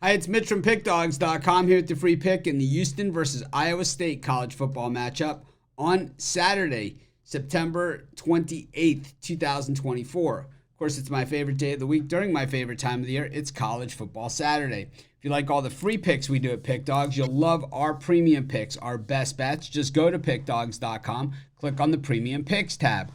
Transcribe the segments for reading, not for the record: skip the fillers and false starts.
Hi, it's Mitch from Pickdawgz.com here with the free pick in the Houston versus Iowa State college football matchup on Saturday, September 28th, 2024. Of course, it's my favorite day of the week during my favorite time of the year. It's college football Saturday. If you like all the free picks we do at Pickdawgz, you'll love our premium picks, our best bets. Just go to Pickdawgz.com, click on the premium picks tab.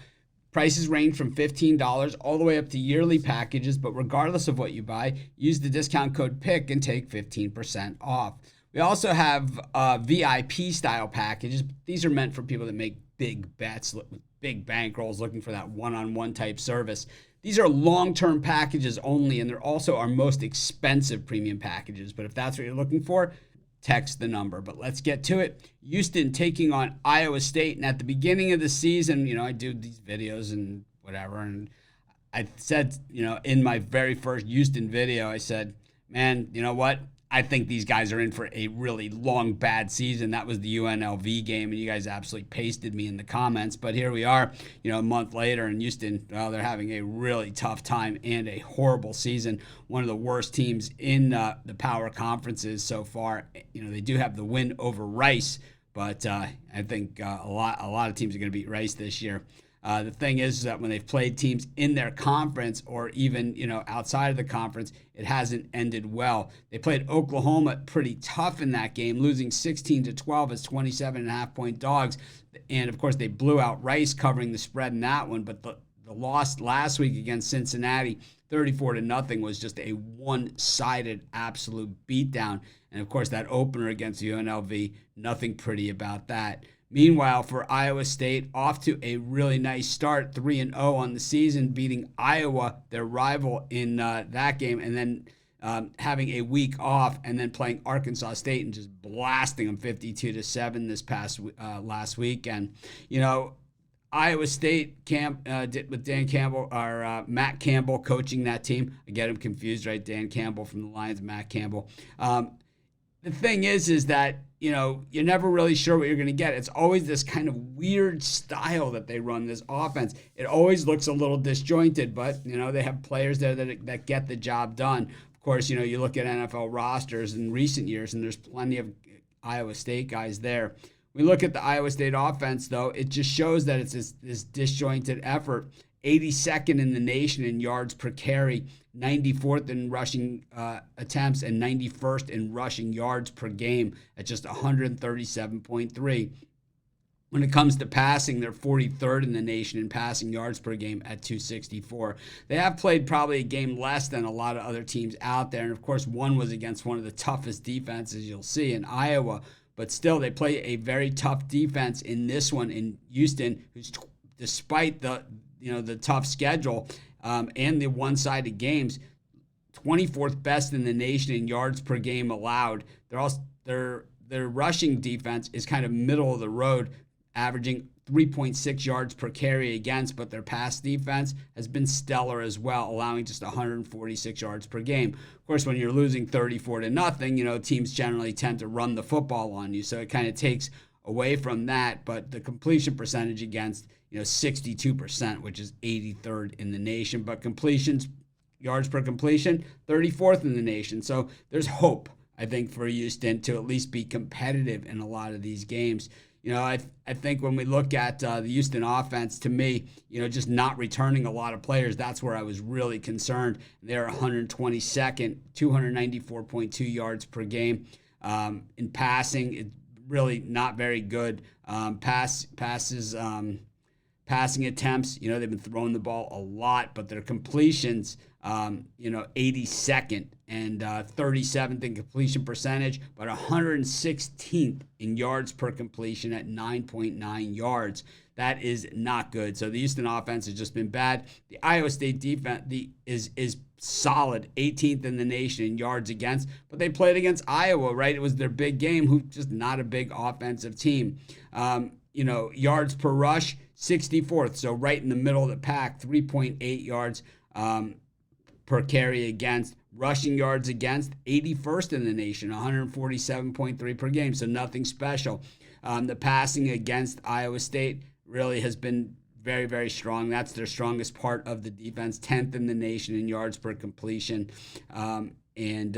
Prices range from $15 all the way up to yearly packages, but regardless of what you buy, use the discount code PICK and take 15% off. We also have VIP style packages. These are meant for people that make big bets, big bankrolls, looking for that one-on-one type service. These are long-term packages only, and they're also our most expensive premium packages. But if that's what you're looking for, text the number. But let's get to it. Houston taking on Iowa State. And at the beginning of the season, I do these videos and whatever. And I said, in my very first Houston video, I said, man, you know what? I think these guys are in for a really long, bad season. That was the UNLV game, and you guys absolutely pasted me in the comments. But here we are, a month later, and Houston, well, they're having a really tough time and a horrible season. One of the worst teams in the power conferences so far. They do have the win over Rice, but I think a lot of teams are going to beat Rice this year. The thing is that when they've played teams in their conference or even, outside of the conference, it hasn't ended well. They played Oklahoma pretty tough in that game, losing 16-12 as 27.5-point dogs. And, of course, they blew out Rice covering the spread in that one. But the loss last week against Cincinnati, 34-0, was just a one-sided absolute beatdown. And, of course, that opener against UNLV, nothing pretty about that. Meanwhile, for Iowa State, off to a really nice start, 3-0 on the season, beating Iowa, their rival, in that game, and then having a week off, and then playing Arkansas State and just blasting them 52-7 this past last weekend. Iowa State with Dan Campbell, or Matt Campbell coaching that team. I get him confused, right? Dan Campbell from the Lions, Matt Campbell. The thing is that, you're never really sure what you're going to get. It's always this kind of weird style that they run, this offense. It always looks a little disjointed, but, they have players there that get the job done. Of course, you look at NFL rosters in recent years, and there's plenty of Iowa State guys there. We look at the Iowa State offense, though, it just shows that it's this disjointed effort. 82nd in the nation in yards per carry, 94th in rushing attempts, and 91st in rushing yards per game at just 137.3. When it comes to passing, they're 43rd in the nation in passing yards per game at 264. They have played probably a game less than a lot of other teams out there, and of course one was against one of the toughest defenses you'll see in Iowa, but still they play a very tough defense in this one in Houston, who's despite the tough schedule and the one-sided games, 24th best in the nation in yards per game allowed. Their rushing defense is kind of middle of the road, averaging 3.6 yards per carry against, but their pass defense has been stellar as well, allowing just 146 yards per game. Of course, when you're losing 34-0, teams generally tend to run the football on you, so it kind of takes away from that. But the completion percentage against, 62%, which is 83rd in the nation. But completions, yards per completion, 34th in the nation. So there's hope, I think, for Houston to at least be competitive in a lot of these games. I think when we look at the Houston offense, to me, just not returning a lot of players, that's where I was really concerned. They're 122nd, 294.2 yards per game. In passing, it's really not very good. Passing attempts, they've been throwing the ball a lot, but their completions, 82nd and 37th in completion percentage, but 116th in yards per completion at 9.9 yards. That is not good. So the Houston offense has just been bad. The Iowa State defense is solid, 18th in the nation in yards against, but they played against Iowa, right? It was their big game, who's just not a big offensive team. Yards per rush, 64th, so right in the middle of the pack, 3.8 yards per carry against. Rushing yards against, 81st in the nation, 147.3 per game, so nothing special. The passing against Iowa State really has been very, very strong. That's their strongest part of the defense, 10th in the nation in yards per completion. And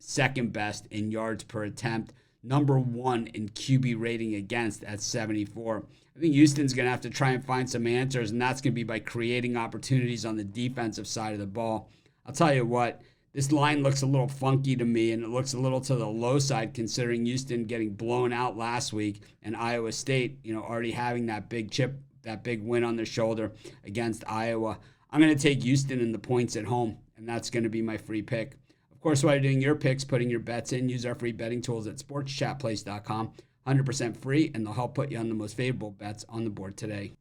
second best in yards per attempt, number 1 in QB rating against at 74. I think Houston's going to have to try and find some answers, and that's going to be by creating opportunities on the defensive side of the ball. I'll tell you what, this line looks a little funky to me, and it looks a little to the low side considering Houston getting blown out last week and Iowa State, already having that big win on their shoulder against Iowa. I'm going to take Houston in the points at home, and that's going to be my free pick. Of course, while you're doing your picks, putting your bets in, use our free betting tools at sportschatplace.com. 100% free, and they'll help put you on the most favorable bets on the board today.